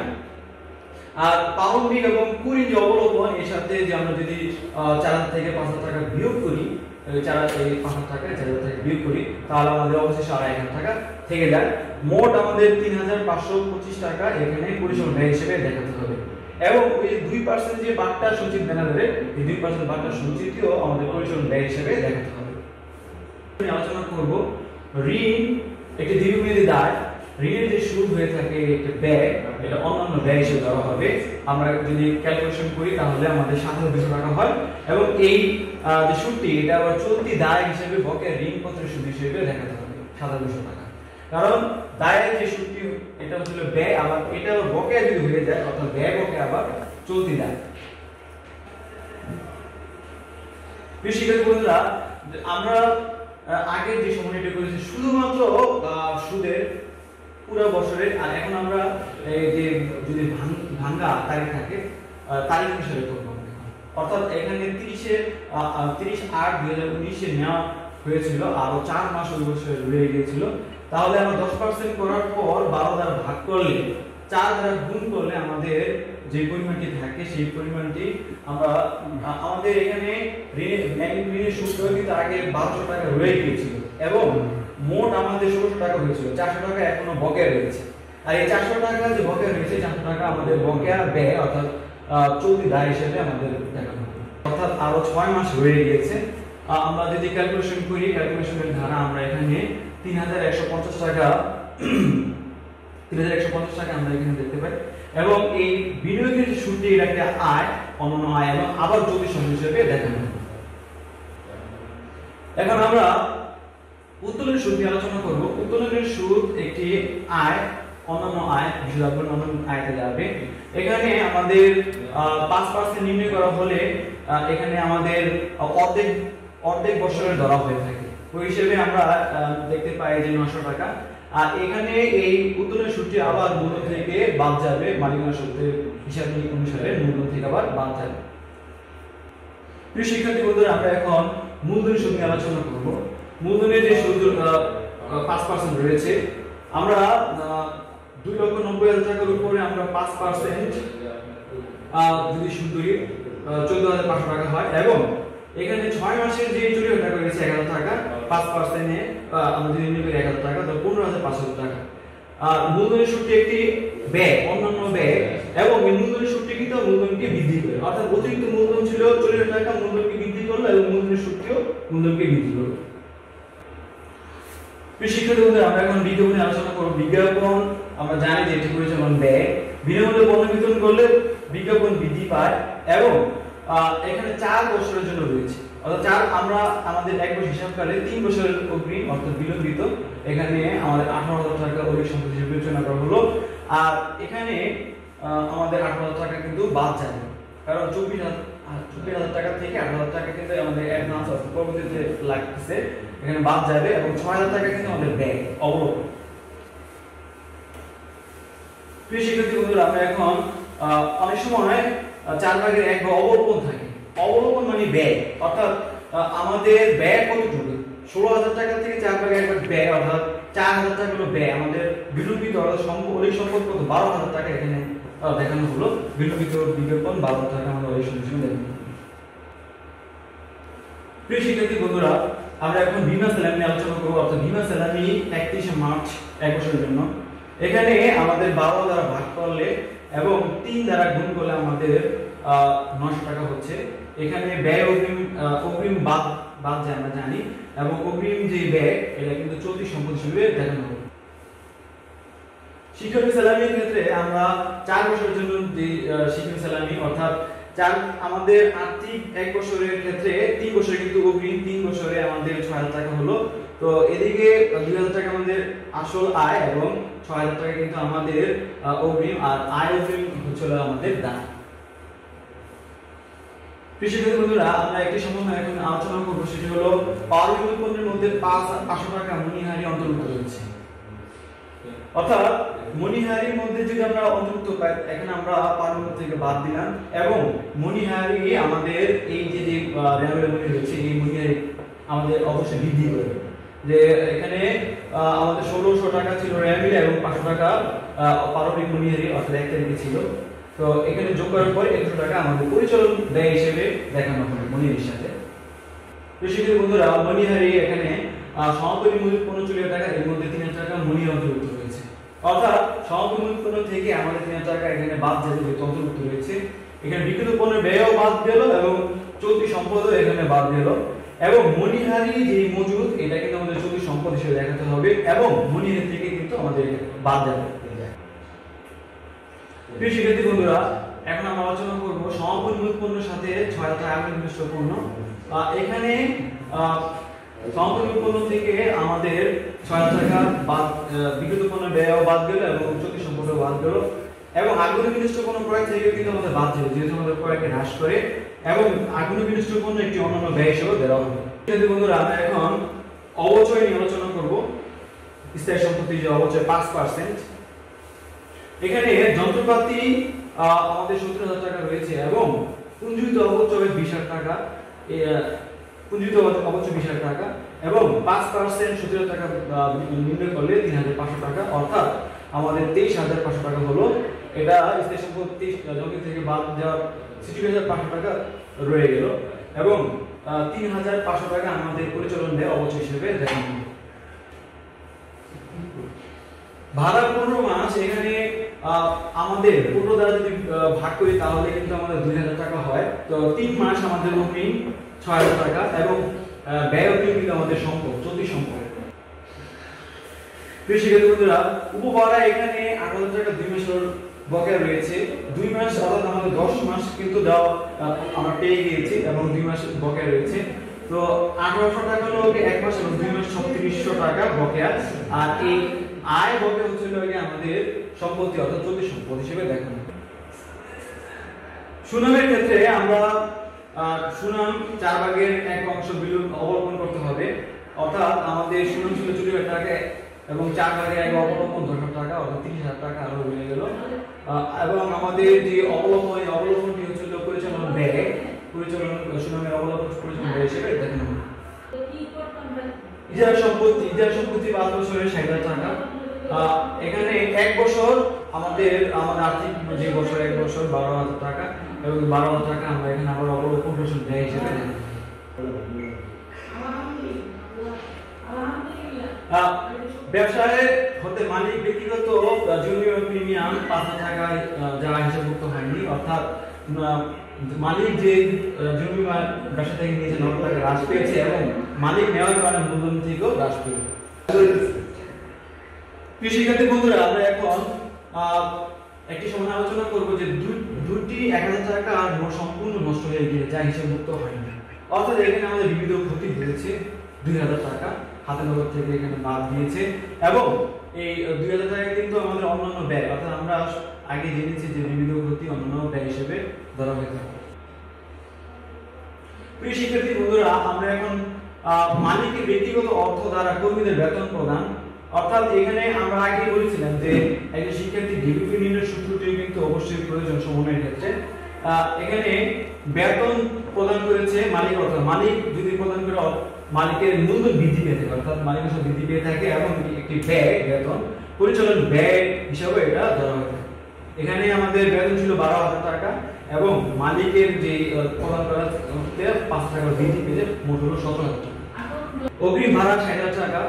আর প্রারম্ভিক এবং কুড়ি যে অবলম্বন, এর সাথে যে আমরা যদি 4,000 থেকে 5,000 টাকা বিয়োগ করি, 5,000 টাকা 4,000 টাকা বিয়োগ করি, তাহলে আমাদের অবশেষে 2,500 টাকা থেকে যায়। মোট আমাদের 3,525 টাকা এখানে পরিচালন ব্যয় হিসেবে দেখাতে হবে। এবং ওই 2% যে বাট্টা সঞ্চিত ব্যানারে, এই 2% বাট্টা সঞ্চিতও আমাদের পরিচালন ব্যয় হিসেবে দেখাতে হবে। আমি আলোচনা করব ঋণ একটি দীর্ঘমেয়াদী দায়। ঋণের যে সুদ হয়ে থাকে একটা ব্যয়, এটা অন্যান্য ব্যয় হিসেবে ধরা হবে। আমরা যদি ক্যালকুলেশন করি তাহলে আমাদের 7,200 টাকা হয়, এবং এই যে সুদটি এটা আবার চলতি দায় হিসেবে বকেয়া ঋণপত্রের সুদ হিসেবে দেখাতে হবে 7,200 টাকা। কারণ দায়ের যে সুদটি এটা হলো ব্যয়, আবার এটা আবার বকেয়া যদি হয়ে যায়, অর্থাৎ ব্যয় বকেয়া আবার চলতি দায়। প্রিয় শিক্ষার্থী বন্ধুরা, আমরা আগে যে সময়টা করেছি শুধুমাত্র সুদের পুরো বছরের, আর এখন আমরা এই যে যদি ভাঙা তারিখ থাকে তারিখ হিসেবে করব। অর্থাৎ এখানে 30/8/2019 নেওয়া হয়েছিল, আরো 4 মাস ওই বছরে রয়ে গিয়েছিল। তাহলে আমরা 10% করার পর 12 দ্বারা ভাগ করলে, 4 দ্বারা গুণ করলে আমাদের যে পরিমাণটি থাকে সেই পরিমাণটি আমরা আমাদের এখানে ঋণের সুদ কিন্তু আগে 1,200 টাকা রয়ে গিয়েছিল, এবং মোট আমাদের 1,600 টাকা হয়েছিল। 400 টাকা এখনো বকেয়া রয়েছে। আর এই 400 টাকা যে বকেয়া রয়েছে, 400 টাকা আমাদের বকেয়া ব্যয় অর্থাৎ চলতি দায় হিসেবে আমাদের দেখানো হবে। অর্থাৎ আরো 6 মাস রয়ে গিয়েছে। আমরা যদি ক্যালকুলেশন করি, ক্যালকুলেশনের ধারা আমরা এখানে 3,150 টাকা 3,150 টাকা আমরা এখানে দেখতে পাই। এবং এই বিনিয়োগের যে সুদটি, এটা একটা আয়, অন্যান্য আয় এবং আবার চলতি সম্পদ হিসেবে দেখানো হবে। এখন আমরা উত্তোলনের সুদ নিয়ে আলোচনা করব। উত্তোলনের সুদ একটি আয়, অন্যান্য আয়, বিশেষ করে অন্যান্য আয়তে যাবে। এখানে আমাদের 5% নির্ণয় করা হলে এখানে আমাদের অর্ধেক বছরের ধরা হয়ে থাকে। ওই হিসেবে আমরা দেখতে পাই যে 900 টাকা। আর এখানে এই উত্তোলনের সুদটি আবার মূলধন থেকে বাদ যাবে, মালিকানা সূত্রের হিসাব অনুসারে মূলধন থেকে আবার বাদ যাবে। প্রিয় শিক্ষার্থী বন্ধুরা, আমরা এখন মূলধনের সুদ নিয়ে আলোচনা করব। মূলধনের যে সুদ 5% রয়েছে, আমরা 2,90,000 টাকার উপরে আমরা 5% যদি সুদ ধরি 14,500 টাকা হয়, এবং এখানে 6 মাসের যে জরিমানা টাকা রয়েছে 1,000 টাকা, 5% এ আমরা যদি নিই 1,000 টাকা, তাহলে 15,500 টাকা। আর মূলধনের সুদটি একটি ব্যয়, অন্যান্য ব্যয়, এবং এই মূলধনের সুদটি কিন্তু মূলধনকে বৃদ্ধি করে, অর্থাৎ অতিরিক্ত মূলধন ছিল 40,000 টাকা, মূলধনকে বৃদ্ধি করলো এবং মূলধনের সুদটিও মূলধনকে বৃদ্ধি করলো। শিক্ষার্থী বন্ধুরা, আমরা এখন বিজ্ঞাপন নিয়ে আলোচনা করব। বিজ্ঞাপন আমরা জানি যে এটি পরিচালন ব্যয়। বিনামূল্যে পণ্য বিতরণ করলে বিজ্ঞাপন বৃদ্ধি পায়, এবং এখানে 4 বছরের জন্য রয়েছে, অর্থাৎ আমরা আমাদের 1 বছর হিসাবকালে 3 বছরের অগ্রিম অর্থাৎ বিলম্বিত, এখানে আমাদের 18,000 টাকা অধিক সম্পদ হিসেবে বিবেচনা করা হলো। আর এখানে আমাদের 18,000 টাকা কিন্তু বাদ যাবে, কারণ 24,000 টাকা থেকে 18,000 টাকা কিন্তু আমাদের অ্যাডভান্স পরবর্তীতে লাগতেছে, এখানে বাদ যাবে, এবং 6,000 টাকা কিন্তু আমাদের ব্যয় অবলম্বন। প্রিয় শিক্ষার্থী বন্ধুরা, আমরা এখন অনেক সময় 4/1 বা অবলম্বন থাকে। অবলম্বন মানে ব্যয়, অর্থাৎ আমাদের ব্যয় কতটুকু, 16,000 টাকা থেকে 4/1 ব্যয়, অর্থাৎ 4,000 টাকা হলো ব্যয়। আমাদের বিলম্বিত অর্থাৎ অধিক সম্পদ কত, 12,000 টাকা এখানে দেখানো হলো। বিলম্বিত বিজ্ঞাপন 12,000 টাকা আমাদের অধিক সম্পদ হিসেবে দেখানো হলো। প্রিয় শিক্ষার্থী বন্ধুরা, আমরা এখন বীমা স্যালামি নিয়ে আলোচনা করব, অর্থাৎ বীমা স্যালামি 31 মার্চ 1 বছরের জন্য। এখানে আমাদের 12 দ্বারা ভাগ করলে এবং 3 দ্বারা গুণ করলে আমাদের 900 টাকা হচ্ছে। এখানে ব্যয় অগ্রিম বাদ যায় আমরা জানি, এবং অগ্রিম যে ব্যয় এটা কিন্তু চলতি সম্পদ হিসেবে দেখানো হবে। শিক্ষক স্যালামির ক্ষেত্রে আমরা 4 বছরের জন্য যে শিক্ষক স্যালামি, অর্থাৎ আমাদের আর্থিক 1 বছরের ক্ষেত্রে 3 বছরে কিন্তু অগ্রিম, 3 বছরে আমাদের 6,000 টাকা হলো। তো এদিকে 2,000 টাকা আমাদের আসল আয়, এবং 6,000 টাকা কিন্তু আমাদের অগ্রিম, আর আয় অগ্রিম হচ্ছিল আমাদের দান। কৃষিকাজ বন্ধুরা, আমরা একটি সমন্বয় এখন আলোচনা করব, সেটি হলো পারমাণবিক পণ্যের মধ্যে 500 টাকা মূল্যহারি অন্তর্ভুক্ত রয়েছে। অর্থাৎ মণিহারির মধ্যে যদি আমরা অন্তর্ভুক্ত পাই, এখানে আমরা পারমাণবিক থেকে বাদ দিলাম এবং মণিহারি আমাদের এই যে র্যামের মণি রয়েছে, এই মণিহারি আমাদের অবশ্যই বৃদ্ধি করবে। যে এখানে আমাদের 1600 টাকা ছিল র্যামিল এবং 500 টাকা পারমাণবিক মণিহারি অর্থাৎ 1 তারিখে ছিল। তো এখানে যোগ করার পর 100 টাকা আমাদের পরিচালন ব্যয় হিসেবে দেখানো হবে মণিহারির সাথে। শিক্ষার্থী বন্ধুরা, মণিহারি এখানে সমাপনী মজুত 45 টাকা, এর মধ্যে 3000 টাকা মণিহারি অন্তর্ভুক্ত রয়েছে। অর্থাৎ সমাপনী মজুত পণ্য থেকে আমাদের 3000 টাকা এখানে বাদ যাবে, যেহেতু অন্তর্ভুক্ত রয়েছে। এখানে বিক্রিত পণ্যের ব্যয়ও বাদ গেল এবং চলতি সম্পদও এখানে বাদ গেল। এবং মণিহারি যে মজুদ, এটা কিন্তু আমাদের চলতি সম্পদ হিসেবে দেখাতে হবে এবং মণিহারি থেকে কিন্তু আমাদের বাদ যাবে। প্রিয় শিক্ষার্থী বন্ধুরা, এখন আমরা আলোচনা করব সমাপনী মজুত পণ্যের সাথে 6000 টাকা আগামী নির্দিষ্ট পণ্য। এখানে সমাপনী পণ্য থেকে আমাদের 6000 টাকা বাদ, বিক্রিত পণ্যের ব্যয়ও বাদ গেল এবং চলতি সম্পদও বাদ গেল এবং আগুনে বিনষ্ট পণ্য ক্রয় থেকে কিন্তু আমাদের বাদ যাবে, যেহেতু আমাদের ক্রয়কে হ্রাস করে এবং আগুনে বিনষ্ট পণ্য একটি অন্যান্য ব্যয় হিসেবে দেওয়া হবে। শিক্ষার্থী বন্ধুরা, আমরা এখন অবচয় নিয়ে আলোচনা করব। স্থায়ী সম্পত্তি যে অবচয় 5%। এখানে যন্ত্রপাতি আমাদের 70000 টাকা রয়েছে এবং পুঞ্জীভূত অবচয় 20000 টাকা, পুঞ্জীভূত অবচয় 20000 টাকা এবং 5% 70000 টাকা নির্ণয় করলে 3500 টাকা, অর্থাৎ আমাদের 23500 টাকা হলো। এটা স্থায়ী সম্পত্তি জমি থেকে বাদ দেওয়ার 66500 টাকা রয়ে গেল এবং 3500 টাকা আমাদের পরিচালন ব্যয় অবচয় হিসেবে দেখানো হবে। ভাড়া 15 মাস, এখানে আমাদের 15 দ্বারা যদি ভাগ করি তাহলে কিন্তু আমাদের 2000 টাকা হয়। তো 3 মাস আমাদের অগ্রিম 6000 টাকা এবং ব্যয় অগ্রিম কিন্তু আমাদের সম্পদ, চলতি সম্পদ। প্রিয় শিক্ষার্থী বন্ধুরা, উপভাড়া এখানে 8000 টাকা 2 মাসের বকেয়া রয়েছে। 2 মাস অর্থাৎ আমাদের 10 মাস কিন্তু দেওয়া আমরা পেয়ে গিয়েছি এবং 2 মাস বকেয়া রয়েছে। তো 1800 টাকা হলো 1 মাস এবং 2 মাস 3600 টাকা বকেয়া। আর এই আয় বকেয়া হচ্ছে আমাদের সম্পত্তি অর্থাৎ চলতি সম্পদ হিসেবে দেখানো। সুনামের ক্ষেত্রে আমরা সুনাম 4 ভাগের 1 অংশ অবলম্বন করতে হবে, অর্থাৎ আমাদের সুনাম ছিল 40,000 টাকা এবং 4 ভাগের 1 অবলম্বন 10,000 টাকা, অর্থাৎ 30,000 টাকা আরো বেড়ে গেল। এবং আমাদের যে অবলম্বনটি হচ্ছিল পরিচালন ব্যয়, পরিচালন সুনামের অবলম্বন পরিচালন ব্যয় হিসেবে দেখানো হবে। ইজারা সম্পত্তি 5 বছরের 60,000 টাকা। এখানে 1 বছর আমাদের আর্থিক যে বছর 1 বছর 12,000 টাকা এবং 12,000 টাকা আমরা এখানে আবার অবলম্বন পরিচালন ব্যয় হিসেবে দেখানো। ব্যবসায় হতে মালিক ব্যক্তিগত জমি প্রিমিয়াম 5,000 টাকা যা হিসাবভুক্ত হয়নি, অর্থাৎ মালিক যে জমি ব্যবসা থেকে নিয়েছে 9 টাকা হ্রাস পেয়েছে এবং মালিক নেওয়ার কারণে মূলধন থেকেও হ্রাস পেয়েছে। প্রিয় শিক্ষার্থী বন্ধুরা, আমরা এখন একটি সময় আলোচনা করব যে দুটি 1000 টাকা আর সম্পূর্ণ নষ্ট হয়ে গিয়েছে যা হিসাবভুক্ত হয়নি, অর্থাৎ এখানে আমাদের বিবিধ ক্ষতি হয়েছে 2000 টাকা হাতে নগদ থেকে এখানে বাদ দিয়েছে এবং এই 2000 টাকা কিন্তু আমাদের অন্যান্য ব্যয়, অর্থাৎ আমরা আগে জেনেছি যে বিবিধ ক্ষতি অন্যান্য ব্যয় হিসেবে ধরা হয়ে থাকে। প্রিয় শিক্ষার্থী বন্ধুরা, আমরা এখন মালিকের ব্যক্তিগত অর্থ দ্বারা কর্মীদের বেতন প্রদান, অর্থাৎ এখানে আমরা আগে বলেছিলাম যে একজন শিক্ষার্থী ডিবিপি নির্ণয়ের সূত্রটি কিন্তু অবশ্যই প্রয়োজন সমন্বয়ের ক্ষেত্রে। এখানে বেতন প্রদান করেছে মালিক, অর্থাৎ মালিক যদি প্রদান করে মালিকের মূলধন বৃদ্ধি পেয়ে থাকে, অর্থাৎ মালিকের সাথে বৃদ্ধি পেয়ে থাকে এবং একটি ব্যয় বেতন পরিচালন ব্যয় হিসাবে এটা ধরা হয়ে থাকে। এখানে আমাদের বেতন ছিল 12,000 টাকা এবং মালিকের যে প্রদান করা 5 টাকা বৃদ্ধি পেয়ে মোট হলো 17,000 টাকা। অগ্রিম ভাড়া 60,000 টাকা।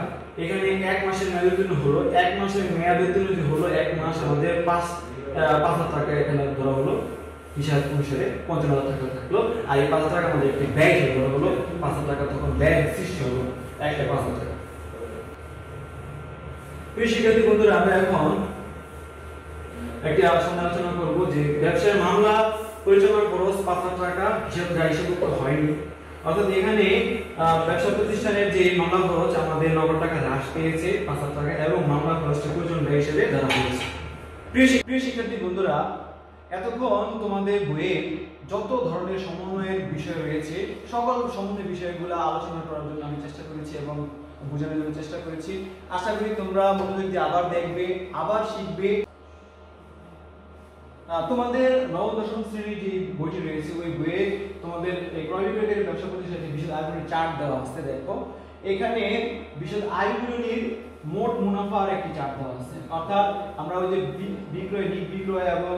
এখানে 1 মাসের মেয়াদের জন্য হলো 1 মাসের মেয়াদের জন্য যে হলো 1 মাস আমাদের 5,000 টাকা এখানে ধরা হলো, হিসাব অনুসারে 55,000 টাকা থাকলো। আর এই 5,000 টাকা আমাদের একটি ব্যয় ধরা হলো, 5,000 টাকা তখন ব্যয় সৃষ্টি হলো, একটা 5,000 টাকা। প্রিয় শিক্ষার্থী বন্ধুরা, আমরা এখন একটি আলোচনা করব যে ব্যবসায় মামলা পরিচালনা খরচ 5,000 টাকা হিসাবভুক্ত হয়নি, অর্থাৎ এখানে ব্যবসা প্রতিষ্ঠানের যে মামলা খরচ আমাদের নগদ টাকা হ্রাস পেয়েছে 5,000 টাকা এবং মামলা খরচটি পরিচালন ব্যয় হিসেবে ধরা হয়েছে। প্রিয় শিক্ষার্থী বন্ধুরা, এতক্ষণ তোমাদের বইয়ে যত ধরনের সমন্বয়ের বিষয় রয়েছে সকল সমন্বয় বিষয়গুলো আলোচনা করার জন্য আমি চেষ্টা করেছি এবং বোঝানোর জন্য চেষ্টা করেছি। আশা করি তোমরা মনোযোগ দিয়ে আবার দেখবে, আবার শিখবে। তোমাদের নবম দশম শ্রেণীর যে বইটি রয়েছে ওই বইয়ে তোমাদের এই ক্রয় বিক্রয়ের ব্যবসা প্রতিষ্ঠানের বিশদ আয় বিবরণী চার্ট দেওয়া আছে। দেখো এখানে বিশদ আয় বিবরণীর মোট মুনাফার একটি চার্ট দেওয়া আছে, অর্থাৎ আমরা ওই যে বিক্রয়, নিট বিক্রয় এবং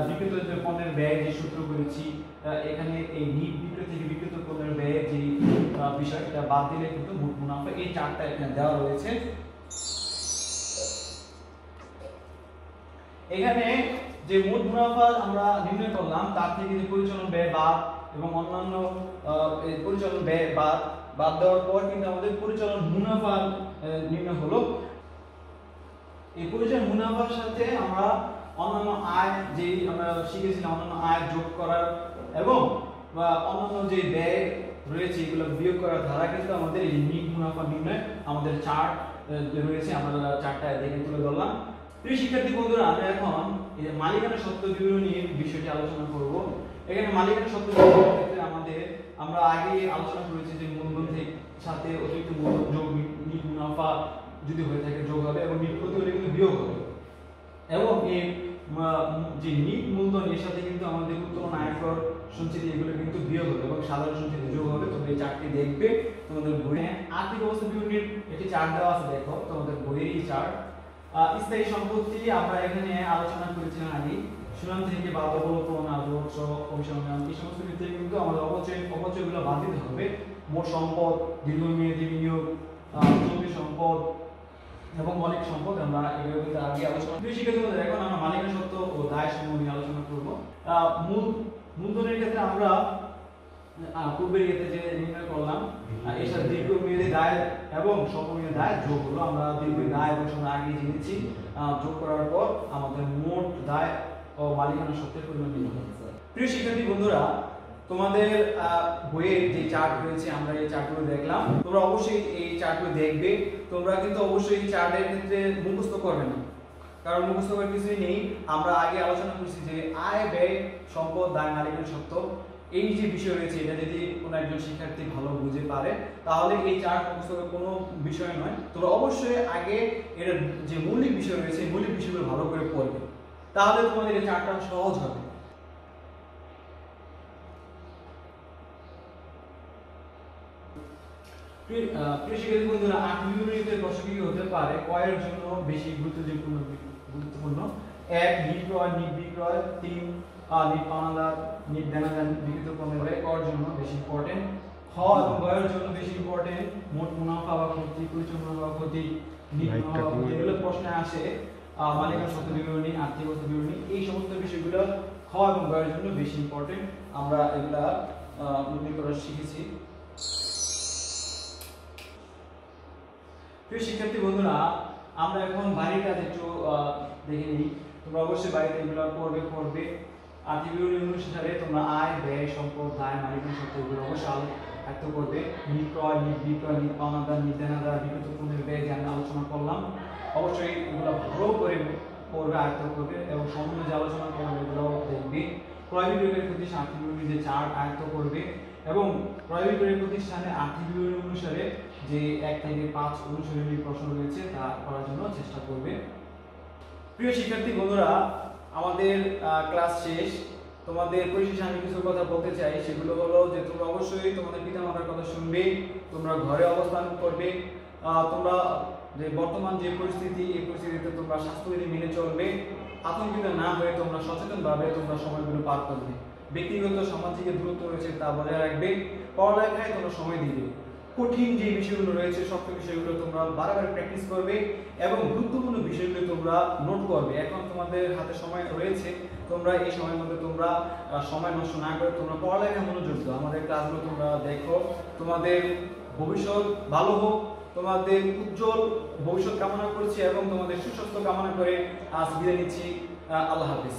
বিক্রিত যে পণ্যের ব্যয় যে সূত্র করেছি, এখানে এই নিট বিক্রয় থেকে বিক্রিত পণ্যের ব্যয়ের যে বিষয়টা বাদ দিলে কিন্তু মোট মুনাফা এই চার্টটা এখানে দেওয়া রয়েছে। এখানে যে মোট মুনাফা আমরা নির্ণয় করলাম তার থেকে যে পরিচালন ব্যয় বাদ এবং অন্যান্য পরিচালন ব্যয় বাদ দেওয়ার পর কিন্তু আমাদের পরিচালন মুনাফা নির্ণয় হলো। এই পরিচালন মুনাফার সাথে আমরা অন্যান্য আয় যে আমরা শিখেছিলাম অন্যান্য আয় যোগ করার এবং অন্যান্য যে ব্যয় রয়েছে এগুলো বিয়োগ করার ধারা কিন্তু আমাদের এই নিট মুনাফা নির্ণয় আমাদের চার্ট রয়েছে, আমরা চার্টটা দেখে তুলে ধরলাম। প্রিয় শিক্ষার্থী বন্ধুরা, আমরা এখন এই মালিকানা সত্ত্ব বিবরণীর বিষয়টি আলোচনা করব। এখানে মালিকানা সত্ত্ব বিবরণীর ক্ষেত্রে আমরা আগে আলোচনা করেছি যে মূলধনের সাথে অতিরিক্ত মূলধন যোগ নিট মুনাফা যদি হয়ে থাকে যোগ হবে এবং নিট ক্ষতি হলে কিন্তু বিয়োগ হবে, এবং এই যে নিট মূলধন এর সাথে কিন্তু আমাদের উত্তোলন, আয়কর, সঞ্চিতি এগুলো কিন্তু বিয়োগ হবে এবং সাধারণ সঞ্চিতি যোগ হবে। তোমরা এই চার্টটি দেখবে তোমাদের বইয়ে। আর্থিক অবস্থা বিবরণীর একটি চার্ট দেওয়া আছে, দেখো তোমাদের বইয়ের এই চার্ট। স্থায়ী সম্পত্তি আমরা এখানে আলোচনা করেছিলাম আগে, সুনাম থেকে বাধ্যবলোপন, আদর্শ, কমিশন, এই সমস্ত ক্ষেত্রে কিন্তু আমাদের অপচয়গুলো বাদ দিতে হবে। মোট সম্পদ, দীর্ঘমেয়াদী বিনিয়োগ, চলতি সম্পদ এবং অনেক সম্পদ আমরা এগুলো কিন্তু আগে আলোচনা করেছি। শিক্ষার্থীদের এখন আমরা মালিকানা সত্ত্ব ও দায় সমূহ নিয়ে আলোচনা করব। মূলধনের ক্ষেত্রে আমরা পূর্বের ক্ষেত্রে যে নির্ণয় করলাম এর সাথে দীর্ঘমেয়াদী দায় এবং স্বল্পমেয়াদী দায় যোগ হলো। আমরা দীর্ঘমেয়াদী দায় এবং সময় আগে জেনেছি, যোগ করার পর আমাদের মোট দায় ও মালিকানা সত্ত্বের পরিমাণ নির্ণয় হচ্ছে। প্রিয় শিক্ষার্থী বন্ধুরা, তোমাদের বইয়ের যে চার্ট রয়েছে আমরা এই চার্টগুলো দেখলাম, তোমরা অবশ্যই এই চার্টগুলো দেখবে। তোমরা কিন্তু অবশ্যই এই চার্টের ক্ষেত্রে মুখস্থ করবে না, কারণ মুখস্থ করার কিছুই নেই। আমরা আগে আলোচনা করেছি যে আয়, ব্যয়, সম্পদ, দায়, মালিকানা সত্ত্ব এই যে বিষয় রয়েছে এটা যদি কোনো একজন শিক্ষার্থী ভালো বুঝে পারে তাহলে এই চার্ট মুখস্থ করার কোনো বিষয় নয়। তোমরা অবশ্যই আগে এর যে মৌলিক বিষয় রয়েছে এই মৌলিক বিষয়গুলো ভালো করে পড়বে, তাহলে তোমাদের এই চার্টটা সহজ হবে। প্রিয় শিক্ষার্থী বন্ধুরা, আর্থিক বিবরণীতে প্রশ্ন কি হতে পারে? কয়ের জন্য বেশি গুরুত্বপূর্ণ? 1 নিট ক্রয়, নিট বিক্রয়। 3 নিট পাওনাদার, নিট দেনাদার, বিক্রিত পণ্যের ব্যয় কর জন্য বেশি ইম্পর্টেন্ট। খ এবং গয়ের জন্য বেশি ইম্পর্টেন্ট মোট মুনাফা বা ক্ষতি, পরিচালন মুনাফা বা ক্ষতি, নিট মুনাফা বা ক্ষতি, এগুলো প্রশ্নে আসে। মালিকানা সত্ত্ব বিবরণী, আর্থিক অবস্থা বিবরণী, এই সমস্ত বিষয়গুলো খ এবং গয়ের জন্য বেশি ইম্পর্টেন্ট। আমরা এগুলা নতুন করে শিখেছি। প্রিয় শিক্ষার্থী বন্ধুরা, আমরা এখন বাড়ির কাজ একটু দেখে নিই। তোমরা অবশ্যই বাড়িতে এগুলো পড়বে। আর্থিক বিবরণী অনুসারে তোমরা আয়, ব্যয়, সম্পদ, দায়, মালিকানা সত্ত্ব এগুলো অবশ্যই আয়ত্ত করবে। নিট ক্রয়, নিট বিক্রয়, নিট পাওনাদার, নিট দেনাদার, বিক্রিত পণ্যের ব্যয় যে আমরা আলোচনা করলাম, অবশ্যই এগুলো ভালো করে পড়বে, আয়ত্ত করবে এবং সম্পূর্ণ যে আলোচনা করবে এগুলো দেখবে। ক্রয় বিক্রয়ের প্রতিষ্ঠান আর্থিক বিবরণী যে চার্ট আয়ত্ত করবে এবং ক্রয় বিক্রয়ের প্রতিষ্ঠানে আর্থিক বিবরণী অনুসারে যে 1 থেকে 5 অনুশীলনী প্রশ্ন রয়েছে তা করার জন্য চেষ্টা করবে। প্রিয় শিক্ষার্থী বন্ধুরা, আমাদের ক্লাস শেষ। তোমাদের পরিশেষে আমি কিছু কথা বলতে চাই, সেগুলো হলো যে তোমরা অবশ্যই তোমাদের পিতামাতার কথা শুনবে, তোমরা ঘরে অবস্থান করবে, তোমরা যে বর্তমান যে পরিস্থিতি এই পরিস্থিতিতে তোমরা স্বাস্থ্যবিধি মেনে চলবে, আতঙ্কিত না হয়ে তোমরা সচেতনভাবে তোমরা সময়গুলো পার করবে। ব্যক্তিগত সামাজিক দূরত্ব রয়েছে তা বজায় রাখবে, পড়ালেখায় তোমরা সময় দিবে। কঠিন যে বিষয়গুলো রয়েছে শক্ত বিষয়গুলো তোমরা বারবার প্র্যাকটিস করবে এবং গুরুত্বপূর্ণ বিষয়গুলো তোমরা নোট করবে। এখন তোমাদের হাতে সময় রয়েছে, তোমরা এই সময়ের মধ্যে তোমরা সময় নষ্ট না করে তোমরা পড়ালেখায় মনোযোগ দাও। আমাদের ক্লাসগুলো তোমরা দেখো। তোমাদের ভবিষ্যৎ ভালো হোক, তোমাদের উজ্জ্বল ভবিষ্যৎ কামনা করছি এবং তোমাদের সুস্বাস্থ্য কামনা করে আজ বিদায় নিচ্ছি। আল্লাহ হাফেজ।